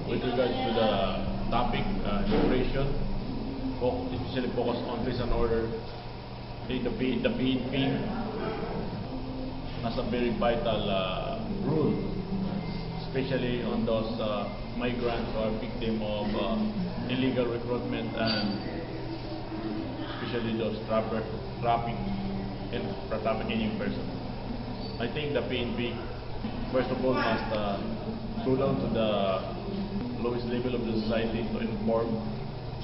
with regards to the topic, liberation, especially focus on peace and order. The PNP has a very vital role, especially on those migrants who are victim of illegal recruitment, and especially those trafficking in person. I think the PNP, first of all, must go down to the lowest level of the society to inform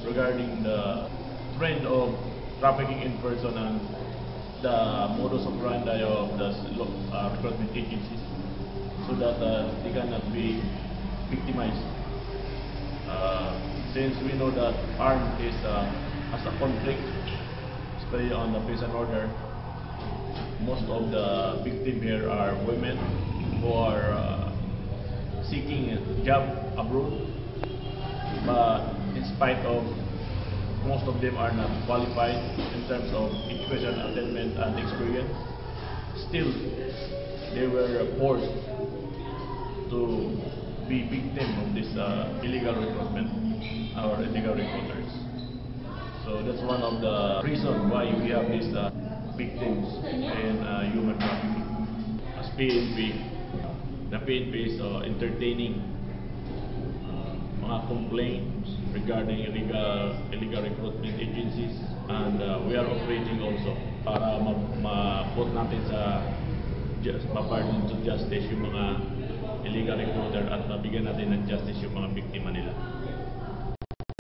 regarding the trend of trafficking in person and the modus operandi of the recruitment agencies, so that they cannot be victimized. Since we know that armed is as a conflict, especially on the peace and order, most of the victims here are women who are seeking a job abroad, but in spite of most of them are not qualified in terms of education, attainment, and experience, still they were forced to be victim of this illegal recruitment or illegal recruiters. So that's one of the reasons why we have these victims in human trafficking. As PNP, the PNP is entertaining mga complaints regarding illegal recruitment agencies, and we are operating also para ma-put natin sa ma-pardon to justice yung mga illegal recruiter at mabigyan natin ng justice yung mga biktima nila.